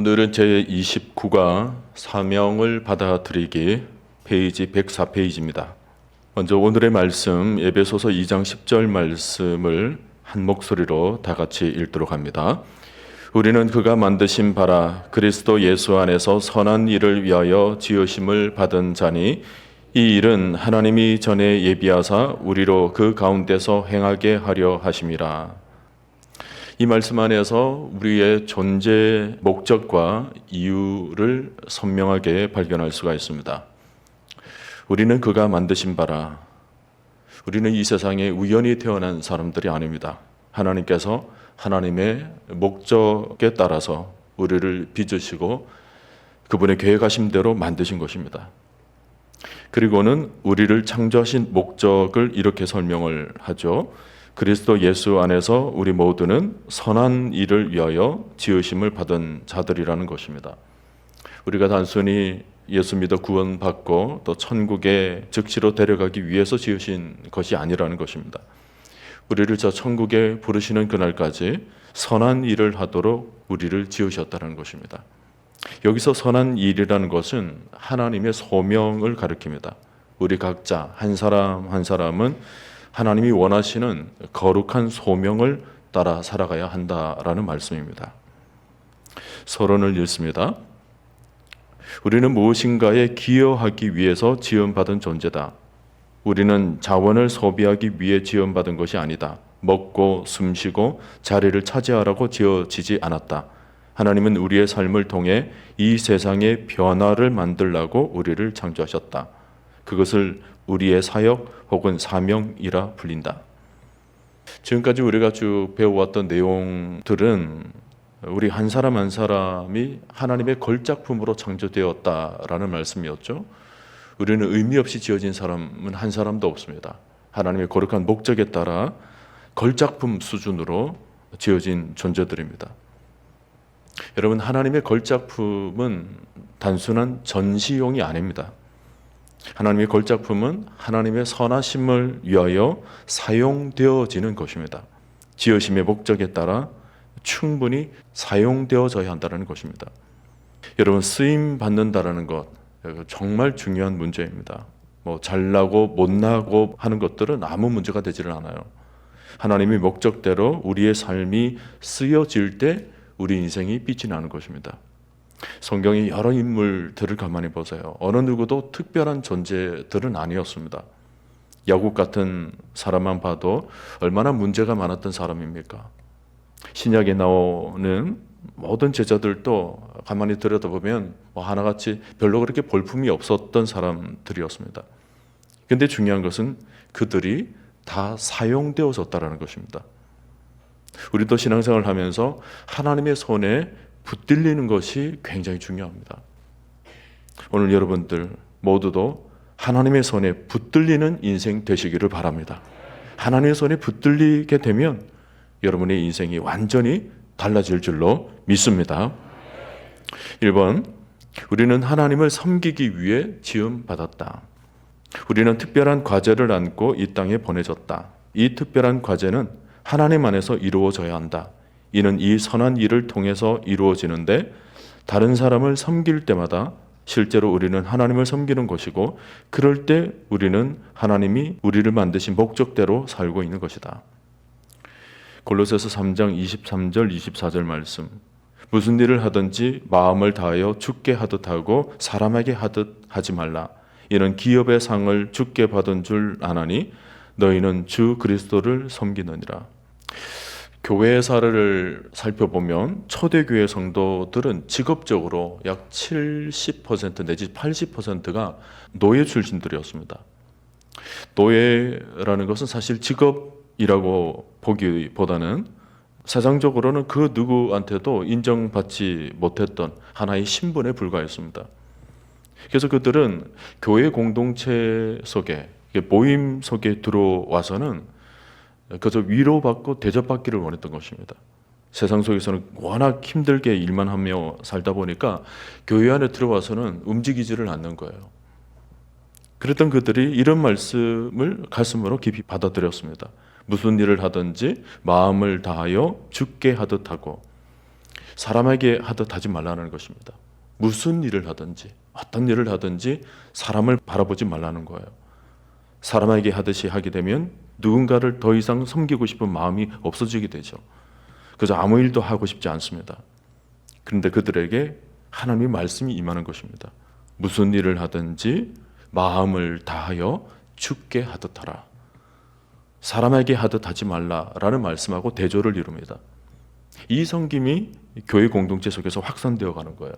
오늘은 제29과 사명을 받아들이기 페이지 104페이지입니다. 먼저 오늘의 말씀 에베소서 2장 10절 말씀을 한 목소리로 다 같이 읽도록 합니다. 우리는 그가 만드신 바라 그리스도 예수 안에서 선한 일을 위하여 지으심을 받은 자니 이 일은 하나님이 전에 예비하사 우리로 그 가운데서 행하게 하려 하심이라. 이 말씀 안에서 우리의 존재 목적과 이유를 선명하게 발견할 수가 있습니다. 우리는 그가 만드신 바라. 우리는 이 세상에 우연히 태어난 사람들이 아닙니다. 하나님께서 하나님의 목적에 따라서 우리를 빚으시고 그분의 계획하신 대로 만드신 것입니다. 그리고는 우리를 창조하신 목적을 이렇게 설명을 하죠. 그리스도 예수 안에서 우리 모두는 선한 일을 위하여 지으심을 받은 자들이라는 것입니다. 우리가 단순히 예수 믿어 구원받고 또 천국에 즉시로 데려가기 위해서 지으신 것이 아니라는 것입니다. 우리를 저 천국에 부르시는 그날까지 선한 일을 하도록 우리를 지으셨다는 것입니다. 여기서 선한 일이라는 것은 하나님의 소명을 가리킵니다. 우리 각자 한 사람 한 사람은 하나님이 원하시는 거룩한 소명을 따라 살아가야 한다라는 말씀입니다. 서론을 읽습니다. 우리는 무엇인가에 기여하기 위해서 지음받은 존재다. 우리는 자원을 소비하기 위해 지음받은 것이 아니다. 먹고 숨쉬고 자리를 차지하라고 지어지지 않았다. 하나님은 우리의 삶을 통해 이 세상의 변화를 만들라고 우리를 창조하셨다. 그것을 우리의 사역 혹은 사명이라 불린다. 지금까지 우리가 쭉 배워왔던 내용들은 우리 한 사람 한 사람이 하나님의 걸작품으로 창조되었다라는 말씀이었죠. 우리는 의미 없이 지어진 사람은 한 사람도 없습니다. 하나님의 거룩한 목적에 따라 걸작품 수준으로 지어진 존재들입니다. 여러분, 하나님의 걸작품은 단순한 전시용이 아닙니다. 하나님의 걸작품은 하나님의 선하심을 위하여 사용되어지는 것입니다. 지으심의 목적에 따라 충분히 사용되어져야 한다는 것입니다. 여러분, 쓰임 받는다라는 것 정말 중요한 문제입니다. 잘나고 못나고 하는 것들은 아무 문제가 되지를 않아요. 하나님의 목적대로 우리의 삶이 쓰여질 때 우리 인생이 빛이 나는 것입니다. 성경의 여러 인물들을 가만히 보세요. 어느 누구도 특별한 존재들은 아니었습니다. 야곱 같은 사람만 봐도 얼마나 문제가 많았던 사람입니까? 신약에 나오는 모든 제자들도 가만히 들여다보면 하나같이 별로 그렇게 볼품이 없었던 사람들이었습니다. 그런데 중요한 것은 그들이 다 사용되어졌다는 것입니다. 우리도 신앙생활을 하면서 하나님의 손에 붙들리는 것이 굉장히 중요합니다. 오늘 여러분들 모두도 하나님의 손에 붙들리는 인생 되시기를 바랍니다. 하나님의 손에 붙들리게 되면 여러분의 인생이 완전히 달라질 줄로 믿습니다. 1번, 우리는 하나님을 섬기기 위해 지음받았다. 우리는 특별한 과제를 안고 이 땅에 보내졌다. 이 특별한 과제는 하나님 안에서 이루어져야 한다. 이는 이 선한 일을 통해서 이루어지는데 다른 사람을 섬길 때마다 실제로 우리는 하나님을 섬기는 것이고 그럴 때 우리는 하나님이 우리를 만드신 목적대로 살고 있는 것이다. 골로새서 3장 23절 24절 말씀. 무슨 일을 하든지 마음을 다하여 주께 하듯 하고 사람에게 하듯 하지 말라. 이는 기업의 상을 주께 받은 줄 아나니 너희는 주 그리스도를 섬기느니라. 교회의 사례를 살펴보면 초대교회 성도들은 직업적으로 약 70% 내지 80%가 노예 출신들이었습니다. 노예라는 것은 사실 직업이라고 보기보다는 세상적으로는 그 누구한테도 인정받지 못했던 하나의 신분에 불과했습니다. 그래서 그들은 교회 공동체 속에, 모임 속에 들어와서는 그저 위로받고 대접받기를 원했던 것입니다. 세상 속에서는 워낙 힘들게 일만 하며 살다 보니까 교회 안에 들어와서는 움직이지를 않는 거예요. 그랬던 그들이 이런 말씀을 가슴으로 깊이 받아들였습니다. 무슨 일을 하든지 마음을 다하여 주께 하듯 하고, 사람에게 하듯 하지 말라는 것입니다. 무슨 일을 하든지 어떤 일을 하든지 사람을 바라보지 말라는 거예요. 사람에게 하듯이 하게 되면 누군가를 더 이상 섬기고 싶은 마음이 없어지게 되죠. 그래서 아무 일도 하고 싶지 않습니다. 그런데 그들에게 하나님의 말씀이 임하는 것입니다. 무슨 일을 하든지 마음을 다하여 주께 하듯 하라. 사람에게 하듯 하지 말라라는 말씀하고 대조를 이룹니다. 이 섬김이 교회 공동체 속에서 확산되어 가는 거예요.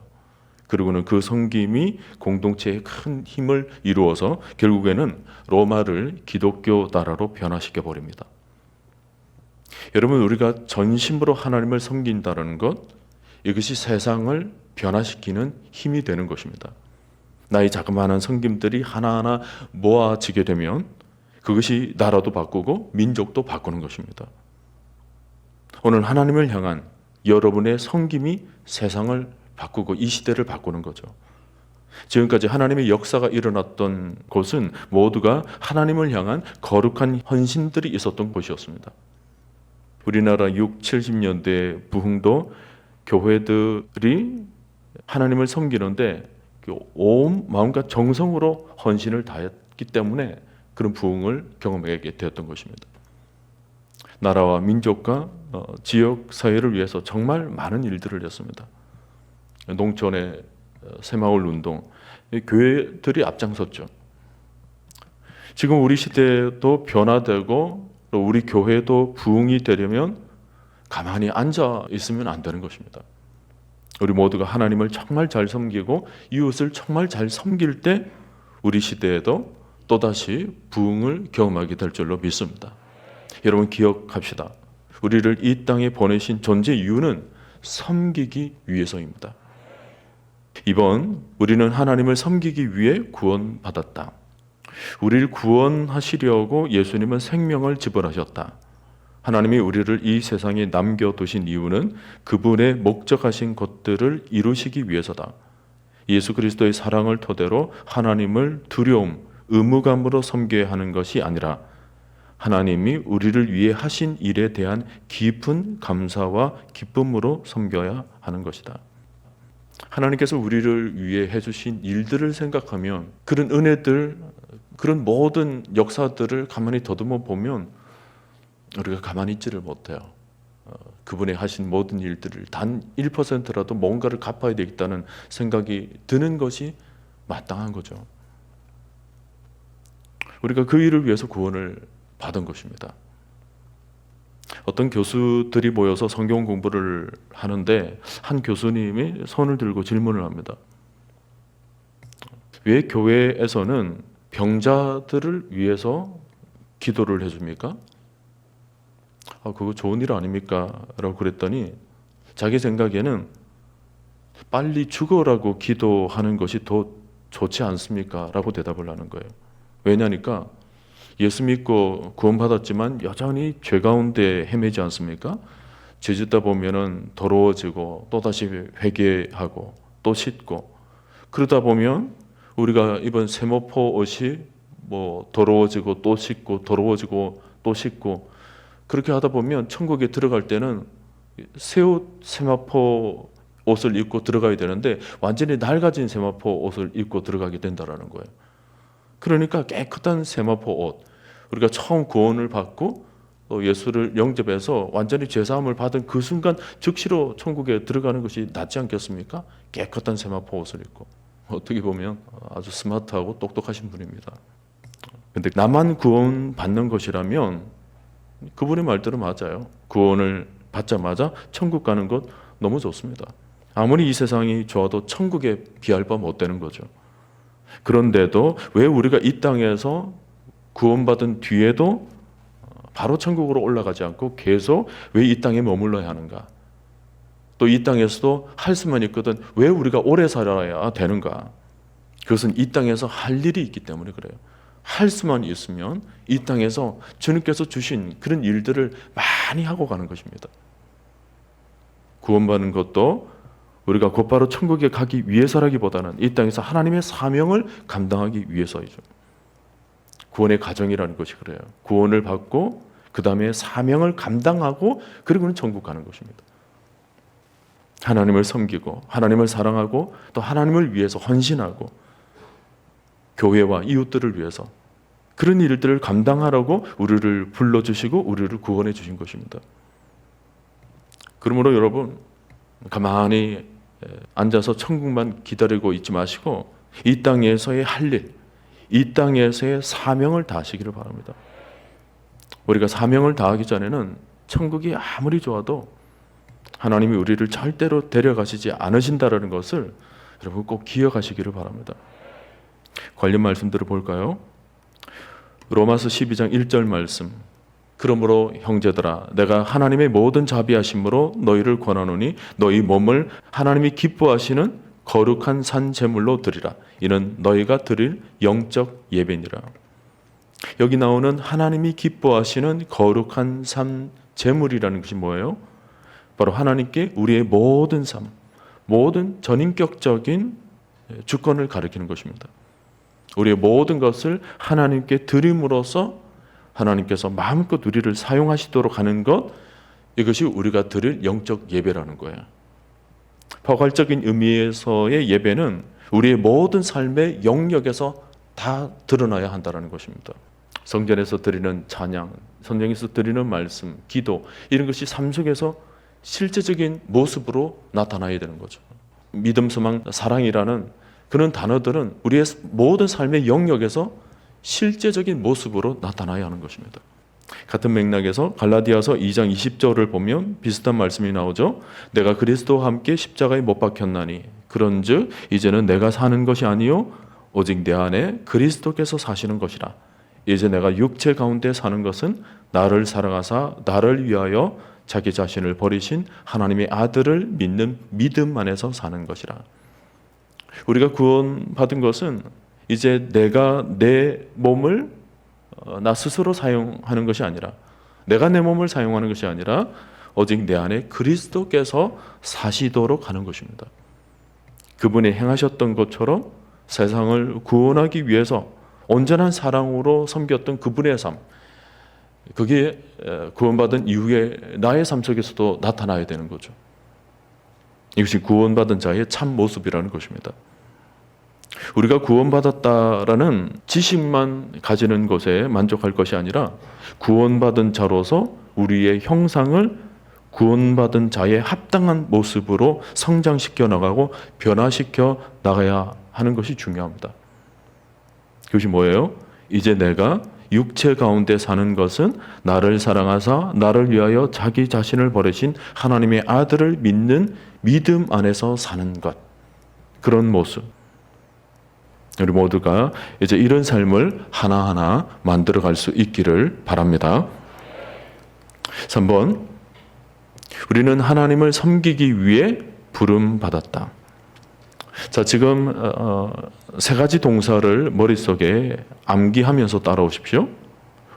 그리고는 그 섬김이 공동체에 큰 힘을 이루어서 결국에는 로마를 기독교 나라로 변화시켜 버립니다. 여러분, 우리가 전심으로 하나님을 섬긴다는 것, 이것이 세상을 변화시키는 힘이 되는 것입니다. 나의 자그마한 섬김들이 하나하나 모아지게 되면 그것이 나라도 바꾸고 민족도 바꾸는 것입니다. 오늘 하나님을 향한 여러분의 섬김이 세상을 바꾸고 이 시대를 바꾸는 거죠. 지금까지 하나님의 역사가 일어났던 곳은 모두가 하나님을 향한 거룩한 헌신들이 있었던 곳이었습니다. 우리나라 6, 70년대 부흥도 교회들이 하나님을 섬기는데 온 마음과 정성으로 헌신을 다했기 때문에 그런 부흥을 경험하게 되었던 것입니다. 나라와 민족과 지역 사회를 위해서 정말 많은 일들을 했습니다. 농촌의 새마을 운동, 교회들이 앞장섰죠. 지금 우리 시대도 변화되고 우리 교회도 부흥이 되려면 가만히 앉아 있으면 안 되는 것입니다. 우리 모두가 하나님을 정말 잘 섬기고 이웃을 정말 잘 섬길 때 우리 시대에도 또다시 부흥을 경험하게 될 줄로 믿습니다. 여러분, 기억합시다. 우리를 이 땅에 보내신 존재 이유는 섬기기 위해서입니다. 이번 우리는 하나님을 섬기기 위해 구원받았다. 우리를 구원하시려고 예수님은 생명을 지불하셨다. 하나님이 우리를 이 세상에 남겨두신 이유는 그분의 목적하신 것들을 이루시기 위해서다. 예수 그리스도의 사랑을 토대로 하나님을 두려움, 의무감으로 섬겨야 하는 것이 아니라 하나님이 우리를 위해 하신 일에 대한 깊은 감사와 기쁨으로 섬겨야 하는 것이다. 하나님께서 우리를 위해 해주신 일들을 생각하면 그런 은혜들, 그런 모든 역사들을 가만히 더듬어 보면 우리가 가만히 있지를 못해요. 그분의 하신 모든 일들을 단 1%라도 뭔가를 갚아야 되겠다는 생각이 드는 것이 마땅한 거죠. 우리가 그 일을 위해서 구원을 받은 것입니다. 어떤 교수들이 모여서 성경 공부를 하는데 한 교수님이 손을 들고 질문을 합니다. 왜 교회에서는 병자들을 위해서 기도를 해줍니까? 그거 좋은 일 아닙니까? 라고 그랬더니 자기 생각에는 빨리 죽어라고 기도하는 것이 더 좋지 않습니까? 라고 대답을 하는 거예요. 왜냐니까 예수 믿고 구원받았지만 여전히 죄 가운데 헤매지 않습니까? 죄 짓다 보면은 더러워지고 또다시 회개하고 또 씻고 그러다 보면 우리가 입은 세마포 옷이 더러워지고 또 씻고 더러워지고 또 씻고 그렇게 하다 보면 천국에 들어갈 때는 새 옷 세마포 옷을 입고 들어가야 되는데 완전히 낡아진 세마포 옷을 입고 들어가게 된다라는 거예요. 그러니까 깨끗한 세마포 옷, 우리가 처음 구원을 받고 또 예수를 영접해서 완전히 죄사함을 받은 그 순간 즉시로 천국에 들어가는 것이 낫지 않겠습니까? 깨끗한 세마포 옷을 입고. 어떻게 보면 아주 스마트하고 똑똑하신 분입니다. 근데 나만 구원 받는 것이라면 그분의 말대로 맞아요. 구원을 받자마자 천국 가는 것 너무 좋습니다. 아무리 이 세상이 좋아도 천국에 비할 바 못 되는 거죠. 그런데도 왜 우리가 이 땅에서 구원받은 뒤에도 바로 천국으로 올라가지 않고 계속 왜 이 땅에 머물러야 하는가? 또 이 땅에서도 할 수만 있거든 왜 우리가 오래 살아야 되는가? 그것은 이 땅에서 할 일이 있기 때문에 그래요. 할 수만 있으면 이 땅에서 주님께서 주신 그런 일들을 많이 하고 가는 것입니다. 구원받는 것도 우리가 곧바로 천국에 가기 위해서라기보다는 이 땅에서 하나님의 사명을 감당하기 위해서이죠. 구원의 과정이라는 것이 그래요. 구원을 받고 그 다음에 사명을 감당하고 그리고는 천국 가는 것입니다. 하나님을 섬기고 하나님을 사랑하고 또 하나님을 위해서 헌신하고 교회와 이웃들을 위해서 그런 일들을 감당하라고 우리를 불러주시고 우리를 구원해 주신 것입니다. 그러므로 여러분 가만히 앉아서 천국만 기다리고 있지 마시고 이 땅에서의 할 일, 이 땅에서의 사명을 다하시기를 바랍니다. 우리가 사명을 다하기 전에는 천국이 아무리 좋아도 하나님이 우리를 절대로 데려가시지 않으신다는 것을 여러분 꼭 기억하시기를 바랍니다. 관련 말씀들을 볼까요? 로마서 12장 1절 말씀. 그러므로 형제들아 내가 하나님의 모든 자비하심으로 너희를 권하노니 너희 몸을 하나님이 기뻐하시는 거룩한 산 제물로 드리라. 이는 너희가 드릴 영적 예배니라. 여기 나오는 하나님이 기뻐하시는 거룩한 산 제물이라는 것이 뭐예요? 바로 하나님께 우리의 모든 삶, 모든 전인격적인 주권을 가리키는 것입니다. 우리의 모든 것을 하나님께 드림으로써 하나님께서 마음껏 우리를 사용하시도록 하는 것, 이것이 우리가 드릴 영적 예배라는 거예요. 포괄적인 의미에서의 예배는 우리의 모든 삶의 영역에서 다 드러나야 한다는 것입니다. 성전에서 드리는 찬양, 성경에서 드리는 말씀, 기도, 이런 것이 삶 속에서 실제적인 모습으로 나타나야 되는 거죠. 믿음, 소망, 사랑이라는 그런 단어들은 우리의 모든 삶의 영역에서 실제적인 모습으로 나타나야 하는 것입니다. 같은 맥락에서 갈라디아서 2장 20절을 보면 비슷한 말씀이 나오죠. 내가 그리스도와 함께 십자가에 못 박혔나니 그런즉 이제는 내가 사는 것이 아니요 오직 내 안에 그리스도께서 사시는 것이라. 이제 내가 육체 가운데 사는 것은 나를 사랑하사 나를 위하여 자기 자신을 버리신 하나님의 아들을 믿는 믿음 안에서 사는 것이라. 우리가 구원받은 것은 이제 내가 내 몸을 나 스스로 사용하는 것이 아니라, 내가 내 몸을 사용하는 것이 아니라 오직 내 안에 그리스도께서 사시도록 하는 것입니다. 그분이 행하셨던 것처럼 세상을 구원하기 위해서 온전한 사랑으로 섬겼던 그분의 삶, 그게 구원받은 이후에 나의 삶 속에서도 나타나야 되는 거죠. 이것이 구원받은 자의 참 모습이라는 것입니다. 우리가 구원받았다라는 지식만 가지는 것에 만족할 것이 아니라 구원받은 자로서 우리의 형상을 구원받은 자의 합당한 모습으로 성장시켜 나가고 변화시켜 나가야 하는 것이 중요합니다. 그것이 뭐예요? 이제 내가 육체 가운데 사는 것은 나를 사랑하사 나를 위하여 자기 자신을 버리신 하나님의 아들을 믿는 믿음 안에서 사는 것, 그런 모습. 우리 모두가 이제 이런 삶을 하나하나 만들어갈 수 있기를 바랍니다. 3번, 우리는 하나님을 섬기기 위해 부름받았다. 자, 지금 세 가지 동사를 머릿속에 암기하면서 따라오십시오.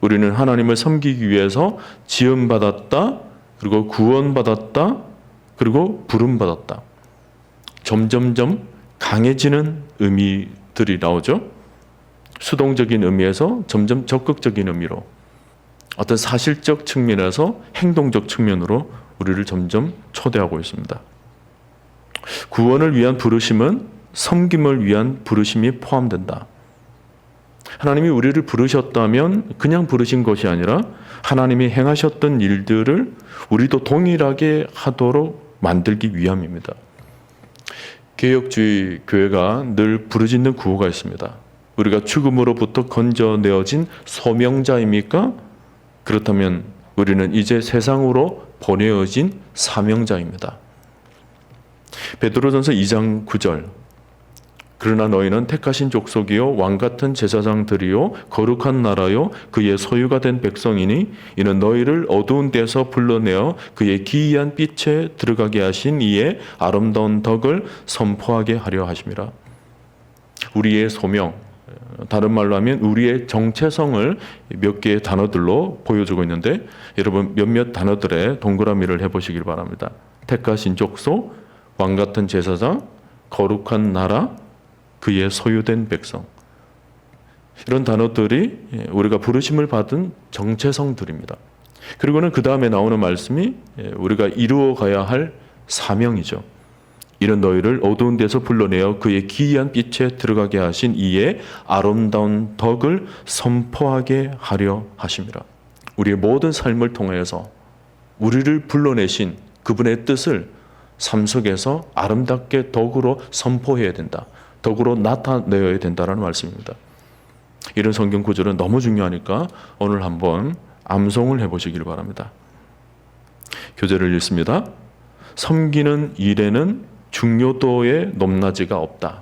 우리는 하나님을 섬기기 위해서 지음받았다, 그리고 구원받았다, 그리고 부름받았다. 점점점 강해지는 의미들이 나오죠. 수동적인 의미에서 점점 적극적인 의미로, 어떤 사실적 측면에서 행동적 측면으로 우리를 점점 초대하고 있습니다. 구원을 위한 부르심은 섬김을 위한 부르심이 포함된다. 하나님이 우리를 부르셨다면 그냥 부르신 것이 아니라 하나님이 행하셨던 일들을 우리도 동일하게 하도록 만들기 위함입니다. 개혁주의 교회가 늘 부르짖는 구호가 있습니다. 우리가 죽음으로부터 건져내어진 소명자입니까? 그렇다면 우리는 이제 세상으로 보내어진 사명자입니다. 베드로전서 2장 9절. 그러나 너희는 택하신 족속이요 왕같은 제사장들이요 거룩한 나라요 그의 소유가 된 백성이니 이는 너희를 어두운 데서 불러내어 그의 기이한 빛에 들어가게 하신 이의 아름다운 덕을 선포하게 하려 하심이라. 우리의 소명, 다른 말로 하면 우리의 정체성을 몇 개의 단어들로 보여주고 있는데, 여러분 몇몇 단어들의 동그라미를 해보시길 바랍니다. 택하신 족속, 왕같은 제사장, 거룩한 나라, 그의 소유된 백성. 이런 단어들이 우리가 부르심을 받은 정체성들입니다. 그리고는 그 다음에 나오는 말씀이 우리가 이루어 가야 할 사명이죠. 이는 너희를 어두운 데서 불러내어 그의 기이한 빛에 들어가게 하신 이의 아름다운 덕을 선포하게 하려 하심이라. 우리의 모든 삶을 통해서 우리를 불러내신 그분의 뜻을 삶 속에서 아름답게 덕으로 선포해야 된다. 덕으로 나타내야 된다는 말씀입니다. 이런 성경 구절은 너무 중요하니까 오늘 한번 암송을 해보시길 바랍니다. 교재를 읽습니다. 섬기는 일에는 중요도의 높낮이가 없다.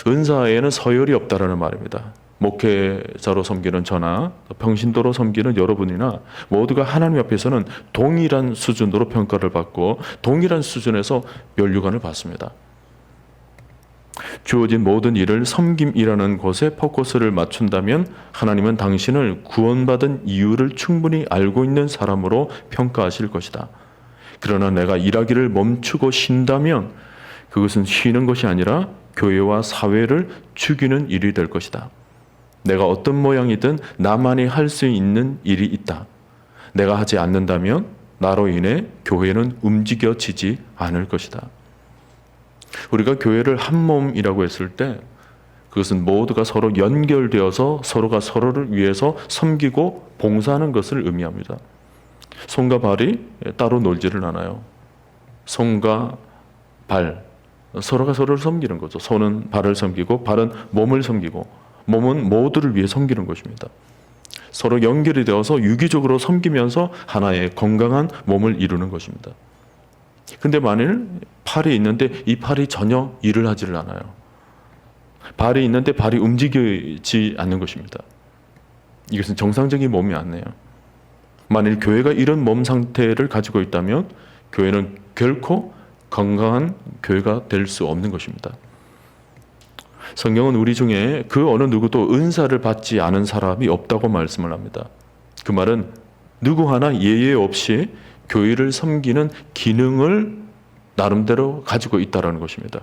은사에는 서열이 없다라는 말입니다. 목회자로 섬기는 저나 평신도로 섬기는 여러분이나 모두가 하나님 앞에서는 동일한 수준으로 평가를 받고 동일한 수준에서 면류관을 받습니다. 주어진 모든 일을 섬김이라는 것에 포커스를 맞춘다면 하나님은 당신을 구원받은 이유를 충분히 알고 있는 사람으로 평가하실 것이다. 그러나 내가 일하기를 멈추고 쉰다면 그것은 쉬는 것이 아니라 교회와 사회를 죽이는 일이 될 것이다. 내가 어떤 모양이든 나만이 할 수 있는 일이 있다. 내가 하지 않는다면 나로 인해 교회는 움직여지지 않을 것이다. 우리가 교회를 한 몸이라고 했을 때 그것은 모두가 서로 연결되어서 서로가 서로를 위해서 섬기고 봉사하는 것을 의미합니다. 손과 발이 따로 놀지를 않아요. 손과 발, 서로가 서로를 섬기는 거죠. 손은 발을 섬기고 발은 몸을 섬기고 몸은 모두를 위해 섬기는 것입니다. 서로 연결이 되어서 유기적으로 섬기면서 하나의 건강한 몸을 이루는 것입니다. 근데 만일 팔이 있는데 이 팔이 전혀 일을 하지를 않아요. 발이 있는데 발이 움직이지 않는 것입니다. 이것은 정상적인 몸이 아니에요. 만일 교회가 이런 몸 상태를 가지고 있다면 교회는 결코 건강한 교회가 될 수 없는 것입니다. 성경은 우리 중에 그 어느 누구도 은사를 받지 않은 사람이 없다고 말씀을 합니다. 그 말은 누구 하나 예외 없이 교회를 섬기는 기능을 나름대로 가지고 있다는 것입니다.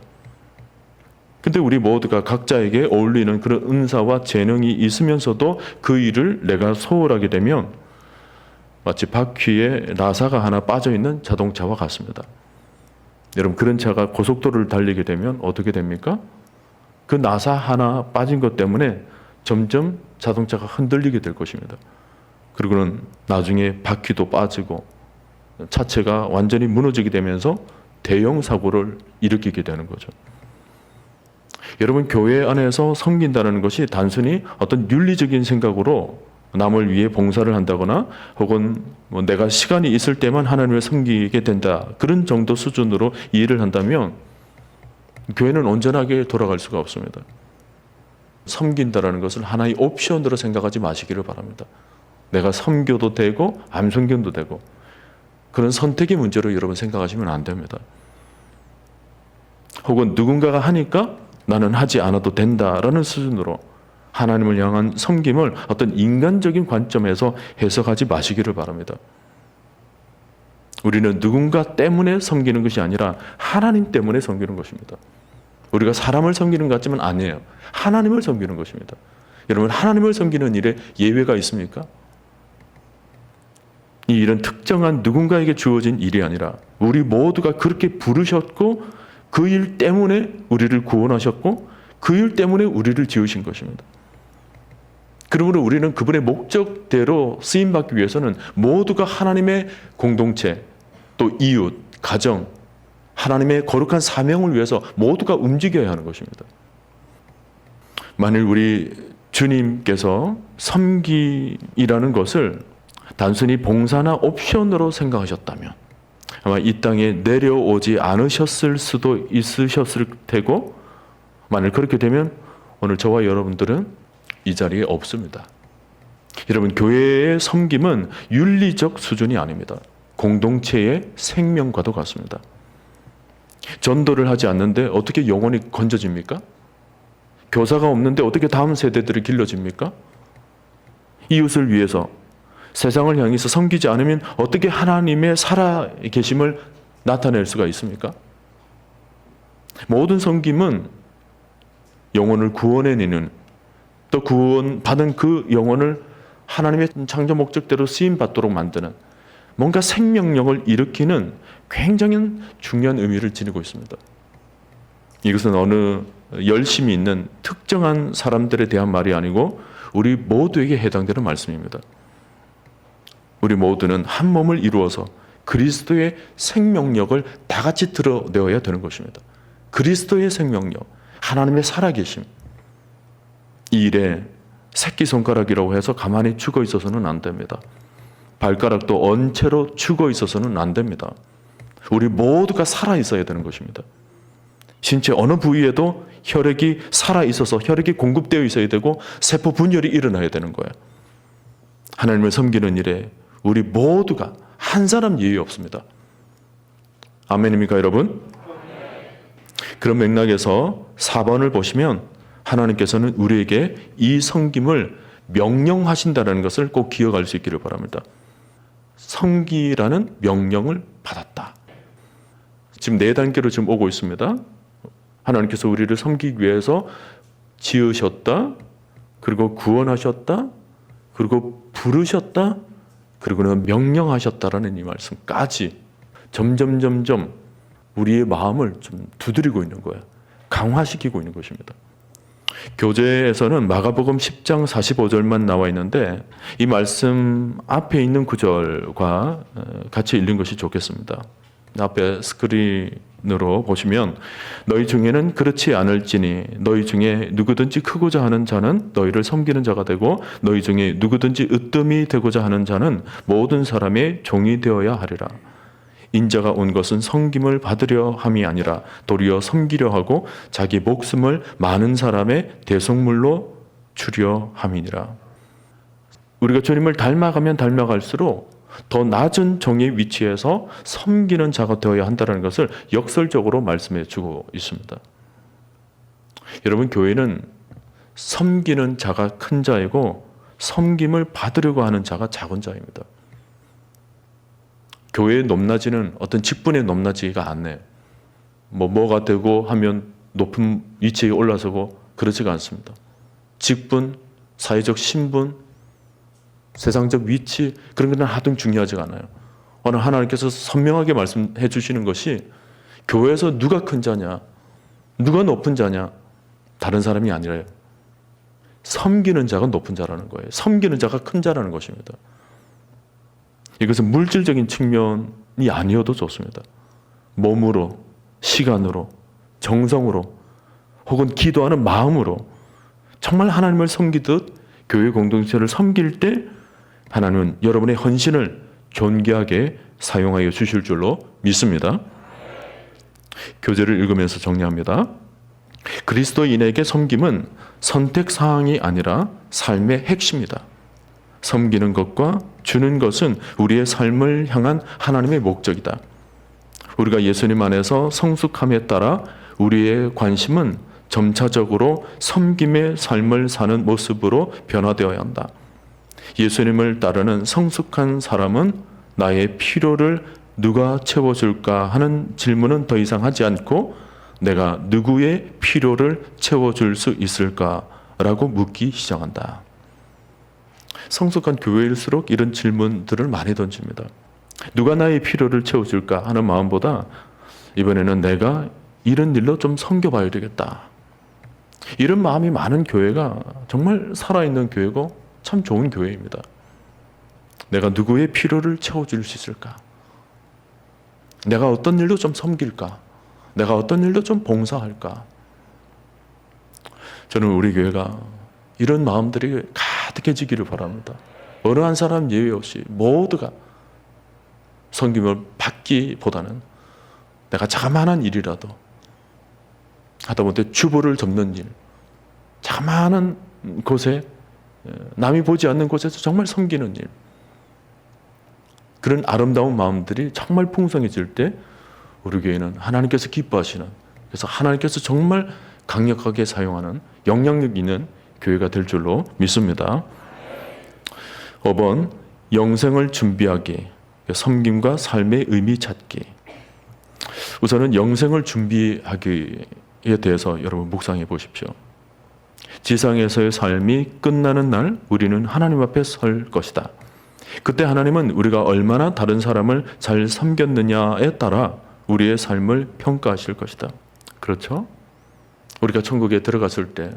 근데 우리 모두가 각자에게 어울리는 그런 은사와 재능이 있으면서도 그 일을 내가 소홀하게 되면 마치 바퀴에 나사가 하나 빠져있는 자동차와 같습니다. 여러분, 그런 차가 고속도로를 달리게 되면 어떻게 됩니까? 그 나사 하나 빠진 것 때문에 점점 자동차가 흔들리게 될 것입니다. 그리고는 나중에 바퀴도 빠지고 차체가 완전히 무너지게 되면서 대형 사고를 일으키게 되는 거죠. 여러분, 교회 안에서 섬긴다는 것이 단순히 어떤 윤리적인 생각으로 남을 위해 봉사를 한다거나 혹은 내가 시간이 있을 때만 하나님을 섬기게 된다, 그런 정도 수준으로 이해를 한다면 교회는 온전하게 돌아갈 수가 없습니다. 섬긴다라는 것을 하나의 옵션으로 생각하지 마시기를 바랍니다. 내가 섬겨도 되고 안 섬겨도 되고 그런 선택의 문제로 여러분 생각하시면 안 됩니다. 혹은 누군가가 하니까 나는 하지 않아도 된다라는 수준으로 하나님을 향한 섬김을 어떤 인간적인 관점에서 해석하지 마시기를 바랍니다. 우리는 누군가 때문에 섬기는 것이 아니라 하나님 때문에 섬기는 것입니다. 우리가 사람을 섬기는 것 같지만 아니에요. 하나님을 섬기는 것입니다. 여러분, 하나님을 섬기는 일에 예외가 있습니까? 이 일은 특정한 누군가에게 주어진 일이 아니라 우리 모두가 그렇게 부르셨고 그 일 때문에 우리를 구원하셨고 그 일 때문에 우리를 지으신 것입니다. 그러므로 우리는 그분의 목적대로 쓰임받기 위해서는 모두가 하나님의 공동체, 또 이웃, 가정, 하나님의 거룩한 사명을 위해서 모두가 움직여야 하는 것입니다. 만일 우리 주님께서 섬기라는 것을 단순히 봉사나 옵션으로 생각하셨다면 아마 이 땅에 내려오지 않으셨을 수도 있으셨을 테고, 만일 그렇게 되면 오늘 저와 여러분들은 이 자리에 없습니다. 여러분, 교회의 섬김은 윤리적 수준이 아닙니다. 공동체의 생명과도 같습니다. 전도를 하지 않는데 어떻게 영혼이 건져집니까? 교사가 없는데 어떻게 다음 세대들이 길러집니까? 이웃을 위해서 세상을 향해서 섬기지 않으면 어떻게 하나님의 살아계심을 나타낼 수가 있습니까? 모든 섬김은 영혼을 구원해내는, 또 구원받은 그 영혼을 하나님의 창조 목적대로 쓰임받도록 만드는, 뭔가 생명력을 일으키는 굉장히 중요한 의미를 지니고 있습니다. 이것은 어느 열심이 있는 특정한 사람들에 대한 말이 아니고 우리 모두에게 해당되는 말씀입니다. 우리 모두는 한 몸을 이루어서 그리스도의 생명력을 다 같이 드러내어야 되는 것입니다. 그리스도의 생명력, 하나님의 살아계심. 이 일에 새끼손가락이라고 해서 가만히 죽어 있어서는 안 됩니다. 발가락도 언체로 죽어 있어서는 안 됩니다. 우리 모두가 살아 있어야 되는 것입니다. 신체 어느 부위에도 혈액이 살아 있어서 혈액이 공급되어 있어야 되고 세포 분열이 일어나야 되는 거예요. 하나님을 섬기는 일에 우리 모두가 한 사람 예외 없습니다. 아멘입니까, 여러분? 그런 맥락에서 4번을 보시면 하나님께서는 우리에게 이 섬김을 명령하신다는 것을 꼭 기억할 수 있기를 바랍니다. 섬기라는 명령을 받았다. 지금 4단계로 지금 오고 있습니다. 하나님께서 우리를 섬기기 위해서 지으셨다, 그리고 구원하셨다, 그리고 부르셨다, 그리고는 명령하셨다라는 이 말씀까지 점점 우리의 마음을 좀 두드리고 있는 거예요. 강화시키고 있는 것입니다. 교재에서는 마가복음 10장 45절만 나와 있는데 이 말씀 앞에 있는 구절과 같이 읽는 것이 좋겠습니다. 앞에 스크린으로 보시면 너희 중에는 그렇지 않을지니 너희 중에 누구든지 크고자 하는 자는 너희를 섬기는 자가 되고 너희 중에 누구든지 으뜸이 되고자 하는 자는 모든 사람의 종이 되어야 하리라. 인자가 온 것은 섬김을 받으려 함이 아니라 도리어 섬기려 하고 자기 목숨을 많은 사람의 대속물로 주려 함이니라. 우리가 주님을 닮아가면 닮아갈수록 더 낮은 정의 위치에서 섬기는 자가 되어야 한다는 것을 역설적으로 말씀해 주고 있습니다. 여러분, 교회는 섬기는 자가 큰 자이고 섬김을 받으려고 하는 자가 작은 자입니다. 교회의 높낮이는 어떤 직분의 높낮이가 아니에요. 뭐가 되고 하면 높은 위치에 올라서고 그렇지가 않습니다. 직분, 사회적 신분, 세상적 위치 그런 것은 하등 중요하지가 않아요. 오늘 하나님께서 선명하게 말씀해 주시는 것이 교회에서 누가 큰 자냐, 누가 높은 자냐, 다른 사람이 아니라요. 섬기는 자가 높은 자라는 거예요. 섬기는 자가 큰 자라는 것입니다. 이것은 물질적인 측면이 아니어도 좋습니다. 몸으로, 시간으로, 정성으로, 혹은 기도하는 마음으로 정말 하나님을 섬기듯 교회 공동체를 섬길 때 하나님은 여러분의 헌신을 존귀하게 사용하여 주실 줄로 믿습니다. 교재를 읽으면서 정리합니다. 그리스도인에게 섬김은 선택사항이 아니라 삶의 핵심이다. 섬기는 것과 주는 것은 우리의 삶을 향한 하나님의 목적이다. 우리가 예수님 안에서 성숙함에 따라 우리의 관심은 점차적으로 섬김의 삶을 사는 모습으로 변화되어야 한다. 예수님을 따르는 성숙한 사람은 나의 필요를 누가 채워줄까 하는 질문은 더 이상 하지 않고 내가 누구의 필요를 채워줄 수 있을까라고 묻기 시작한다. 성숙한 교회일수록 이런 질문들을 많이 던집니다. 누가 나의 필요를 채워줄까 하는 마음보다 이번에는 내가 이런 일로 좀 섬겨봐야 되겠다. 이런 마음이 많은 교회가 정말 살아있는 교회고 참 좋은 교회입니다. 내가 누구의 필요를 채워줄 수 있을까? 내가 어떤 일로 좀 섬길까? 내가 어떤 일로 좀 봉사할까? 저는 우리 교회가 이런 마음들이 가득해지기를 바랍니다. 어느 한 사람 예외 없이 모두가 섬김을 받기보다는 내가 자그마한 일이라도 하다못해 주보를 접는 일, 자그마한 곳에 남이 보지 않는 곳에서 정말 섬기는 일, 그런 아름다운 마음들이 정말 풍성해질 때 우리 교회는 하나님께서 기뻐하시는, 그래서 하나님께서 정말 강력하게 사용하는 영향력 있는 교회가 될 줄로 믿습니다. 5번, 영생을 준비하기, 섬김과 삶의 의미 찾기. 우선은 영생을 준비하기에 대해서 여러분 묵상해 보십시오. 지상에서의 삶이 끝나는 날 우리는 하나님 앞에 설 것이다. 그때 하나님은 우리가 얼마나 다른 사람을 잘 섬겼느냐에 따라 우리의 삶을 평가하실 것이다. 그렇죠? 우리가 천국에 들어갔을 때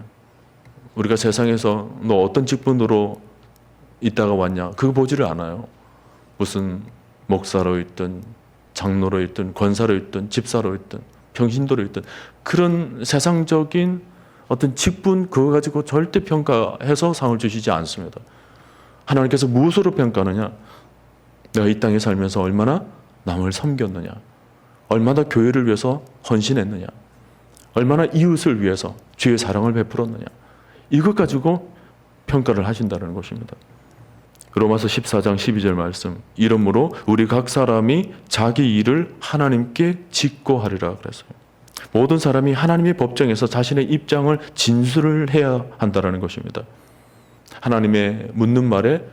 우리가 세상에서 너 어떤 직분으로 있다가 왔냐 그거 보지를 않아요. 무슨 목사로 있든 장로로 있든 권사로 있든 집사로 있든 평신도로 있든 그런 세상적인 어떤 직분 그거 가지고 절대 평가해서 상을 주시지 않습니다. 하나님께서 무엇으로 평가하느냐? 내가 이 땅에 살면서 얼마나 남을 섬겼느냐? 얼마나 교회를 위해서 헌신했느냐? 얼마나 이웃을 위해서 주의 사랑을 베풀었느냐? 이것 가지고 평가를 하신다는 것입니다. 로마서 14장 12절 말씀. 이러므로 우리 각 사람이 자기 일을 하나님께 짓고 하리라 그랬어요. 모든 사람이 하나님의 법정에서 자신의 입장을 진술을 해야 한다는 것입니다. 하나님의 묻는 말에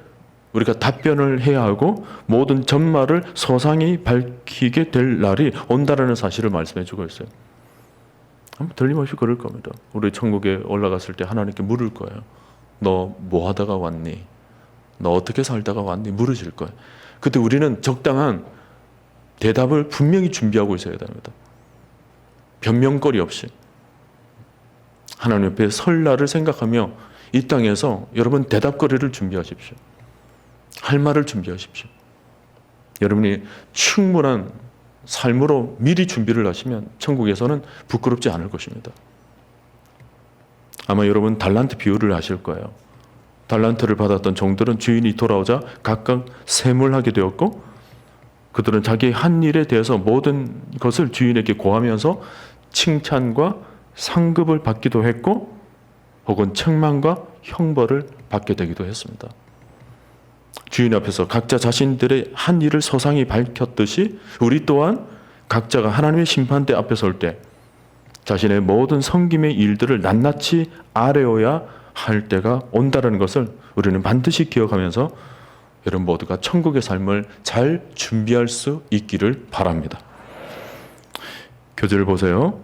우리가 답변을 해야 하고 모든 전말을 소상히 밝히게 될 날이 온다라는 사실을 말씀해 주고 있어요. 아마 틀림없이 그럴 겁니다. 우리 천국에 올라갔을 때 하나님께 물을 거예요. 너 뭐 하다가 왔니? 너 어떻게 살다가 왔니? 물으실 거예요. 그때 우리는 적당한 대답을 분명히 준비하고 있어야 됩니다. 변명거리 없이. 하나님 옆에 설 날을 생각하며 이 땅에서 여러분 대답거리를 준비하십시오. 할 말을 준비하십시오. 여러분이 충분한 삶으로 미리 준비를 하시면 천국에서는 부끄럽지 않을 것입니다. 아마 여러분 달란트 비유를 아실 거예요. 달란트를 받았던 종들은 주인이 돌아오자 각각 세물하게 되었고 그들은 자기의 한 일에 대해서 모든 것을 주인에게 고하면서 칭찬과 상급을 받기도 했고 혹은 책망과 형벌을 받게 되기도 했습니다. 주인 앞에서 각자 자신들의 한 일을 소상히 밝혔듯이 우리 또한 각자가 하나님의 심판대 앞에 설 때 자신의 모든 섬김의 일들을 낱낱이 아뢰어야 할 때가 온다는 것을 우리는 반드시 기억하면서 여러분 모두가 천국의 삶을 잘 준비할 수 있기를 바랍니다. 교재를 보세요.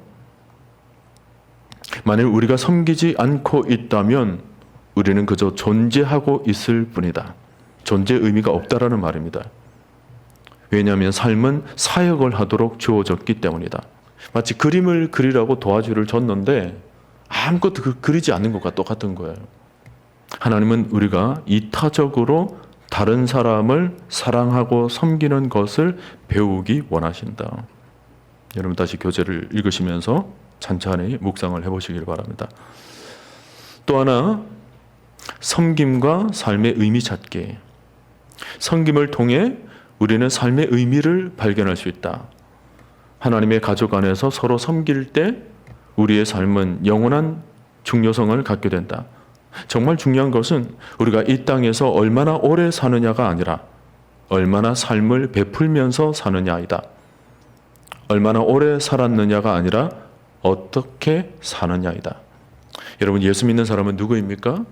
만일 우리가 섬기지 않고 있다면 우리는 그저 존재하고 있을 뿐이다. 존재의 의미가 없다라는 말입니다. 왜냐하면 삶은 사역을 하도록 주어졌기 때문이다. 마치 그림을 그리라고 도화지를 줬는데 아무것도 그리지 않는 것과 똑같은 거예요. 하나님은 우리가 이타적으로 다른 사람을 사랑하고 섬기는 것을 배우기 원하신다. 여러분 다시 교재를 읽으시면서 찬찬히 묵상을 해보시길 바랍니다. 또 하나 섬김과 삶의 의미 찾기. 섬김을 통해 우리는 삶의 의미를 발견할 수 있다. 하나님의 가족 안에서 서로 섬길 때 우리의 삶은 영원한 중요성을 갖게 된다. 정말 중요한 것은 우리가 이 땅에서 얼마나 오래 사느냐가 아니라 얼마나 삶을 베풀면서 사느냐이다. 얼마나 오래 살았느냐가 아니라 어떻게 사느냐이다. 여러분 예수 믿는 사람은 누구입니까?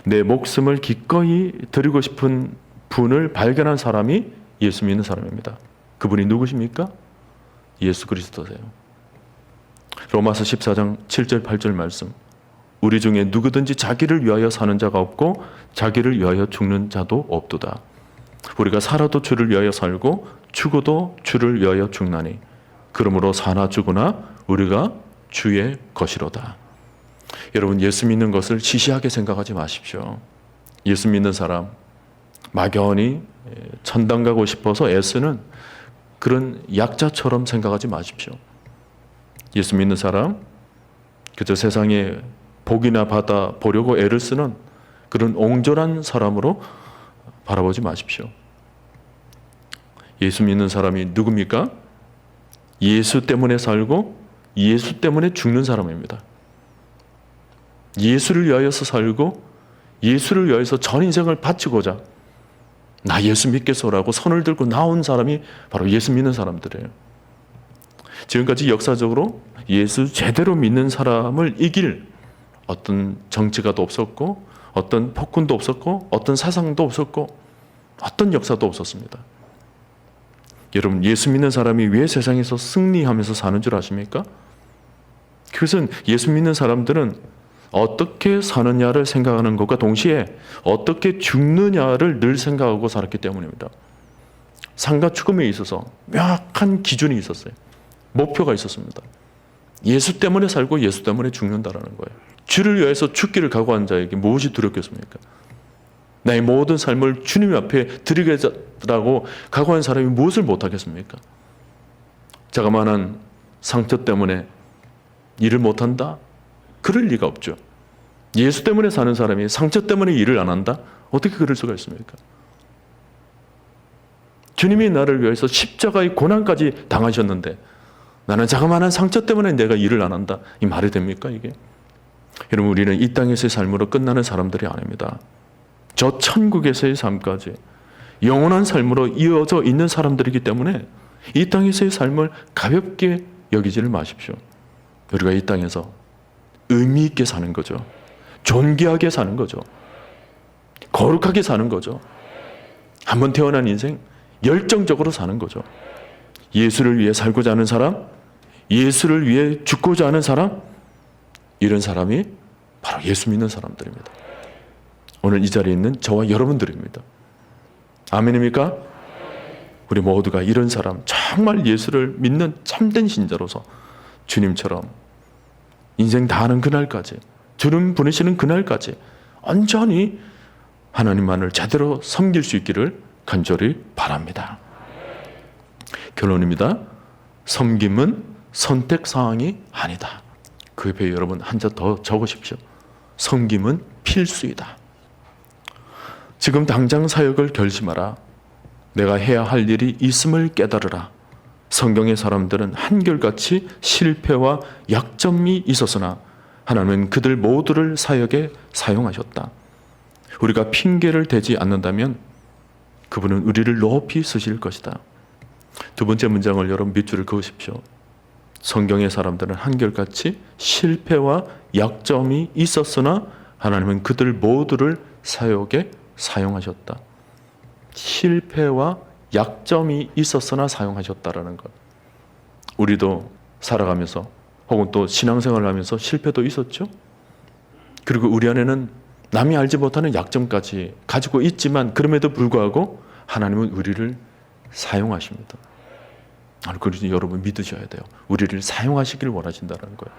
내 목숨을 기꺼이 드리고 싶은 분을 발견한 사람이 예수 믿는 사람입니다. 그분이 누구십니까? 예수 그리스도세요. 로마서 14장 7절 8절 말씀. 우리 중에 누구든지 자기를 위하여 사는 자가 없고 자기를 위하여 죽는 자도 없도다. 우리가 살아도 주를 위하여 살고 죽어도 주를 위하여 죽나니 그러므로 사나 죽으나 우리가 주의 것이로다. 여러분 예수 믿는 것을 시시하게 생각하지 마십시오. 예수 믿는 사람 막연히 천당 가고 싶어서 애쓰는 그런 약자처럼 생각하지 마십시오. 예수 믿는 사람 그저 세상에 복이나 받아 보려고 애를 쓰는 그런 옹졸한 사람으로 바라보지 마십시오. 예수 믿는 사람이 누굽니까? 예수 때문에 살고 예수 때문에 죽는 사람입니다. 예수를 위하여서 살고 예수를 위하여서 전 인생을 바치고자 나 예수 믿겠소라고 손을 들고 나온 사람이 바로 예수 믿는 사람들이에요. 지금까지 역사적으로 예수 제대로 믿는 사람을 이길 어떤 정치가도 없었고 어떤 폭군도 없었고 어떤 사상도 없었고 어떤 역사도 없었습니다. 여러분 예수 믿는 사람이 왜 세상에서 승리하면서 사는 줄 아십니까? 그것은 예수 믿는 사람들은 어떻게 사느냐를 생각하는 것과 동시에 어떻게 죽느냐를 늘 생각하고 살았기 때문입니다. 삶과 죽음에 있어서 명확한 기준이 있었어요. 목표가 있었습니다. 예수 때문에 살고 예수 때문에 죽는다라는 거예요. 주를 위해서 죽기를 각오한 자에게 무엇이 두렵겠습니까? 나의 모든 삶을 주님 앞에 드리겠다고 각오한 사람이 무엇을 못하겠습니까? 자그마한 상처 때문에 일을 못한다? 그럴 리가 없죠. 예수 때문에 사는 사람이 상처 때문에 일을 안 한다? 어떻게 그럴 수가 있습니까? 주님이 나를 위해서 십자가의 고난까지 당하셨는데 나는 자그마한 상처 때문에 내가 일을 안 한다? 이 말이 됩니까 이게? 여러분, 우리는 이 땅에서의 삶으로 끝나는 사람들이 아닙니다. 저 천국에서의 삶까지 영원한 삶으로 이어져 있는 사람들이기 때문에 이 땅에서의 삶을 가볍게 여기지를 마십시오. 우리가 이 땅에서 의미 있게 사는 거죠. 존귀하게 사는 거죠. 거룩하게 사는 거죠. 한번 태어난 인생 열정적으로 사는 거죠. 예수를 위해 살고자 하는 사람, 예수를 위해 죽고자 하는 사람, 이런 사람이 바로 예수 믿는 사람들입니다. 오늘 이 자리에 있는 저와 여러분들입니다. 아멘입니까? 우리 모두가 이런 사람, 정말 예수를 믿는 참된 신자로서 주님처럼 인생 다 하는 그날까지, 주님 보내시는 그날까지 온전히 하나님만을 제대로 섬길 수 있기를 간절히 바랍니다. 결론입니다. 섬김은 선택사항이 아니다. 그 옆에 여러분 한 자 더 적으십시오. 섬김은 필수이다. 지금 당장 사역을 결심하라. 내가 해야 할 일이 있음을 깨달으라. 성경의 사람들은 한결같이 실패와 약점이 있었으나 하나님은 그들 모두를 사역에 사용하셨다. 우리가 핑계를 대지 않는다면 그분은 우리를 높이 쓰실 것이다. 두 번째 문장을 여러분 밑줄을 그으십시오. 성경의 사람들은 한결같이 실패와 약점이 있었으나 하나님은 그들 모두를 사역에 사용하셨다. 실패와 약점이 있었으나 사용하셨다라는 것. 우리도 살아가면서 혹은 또 신앙생활을 하면서 실패도 있었죠. 그리고 우리 안에는 남이 알지 못하는 약점까지 가지고 있지만 그럼에도 불구하고 하나님은 우리를 사용하십니다. 그래서 여러분 믿으셔야 돼요. 우리를 사용하시기를 원하신다는 거예요.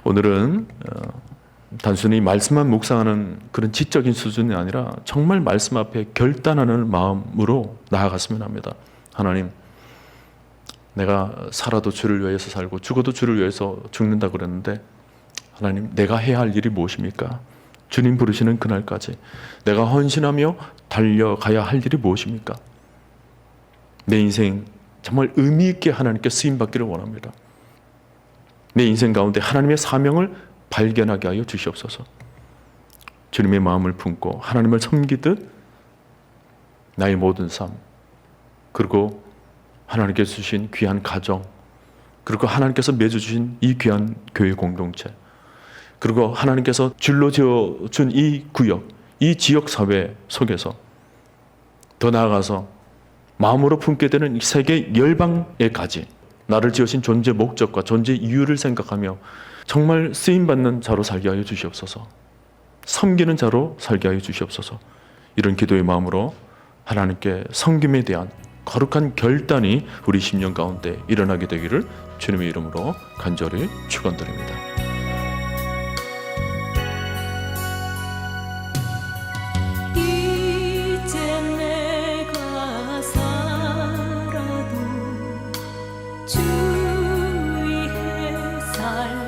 오늘은 단순히 말씀만 묵상하는 그런 지적인 수준이 아니라 정말 말씀 앞에 결단하는 마음으로 나아갔으면 합니다. 하나님, 내가 살아도 주를 위해서 살고 죽어도 주를 위해서 죽는다 그랬는데 하나님, 내가 해야 할 일이 무엇입니까? 주님 부르시는 그날까지 내가 헌신하며 달려가야 할 일이 무엇입니까? 내 인생 정말 의미 있게 하나님께 쓰임받기를 원합니다. 내 인생 가운데 하나님의 사명을 발견하게 하여 주시옵소서. 주님의 마음을 품고 하나님을 섬기듯 나의 모든 삶, 그리고 하나님께서 주신 귀한 가정, 그리고 하나님께서 맺어주신 이 귀한 교회 공동체, 그리고 하나님께서 줄로 지어준 이 구역, 이 지역사회 속에서 더 나아가서 마음으로 품게 되는 이 세계 열방에까지 나를 지으신 존재 목적과 존재 이유를 생각하며 정말 쓰임받는 자로 살게 하여 주시옵소서. 섬기는 자로 살게 하여 주시옵소서. 이런 기도의 마음으로 하나님께 섬김에 대한 거룩한 결단이 우리 심령 가운데 일어나게 되기를 주님의 이름으로 간절히 축원드립니다. 주 위에 살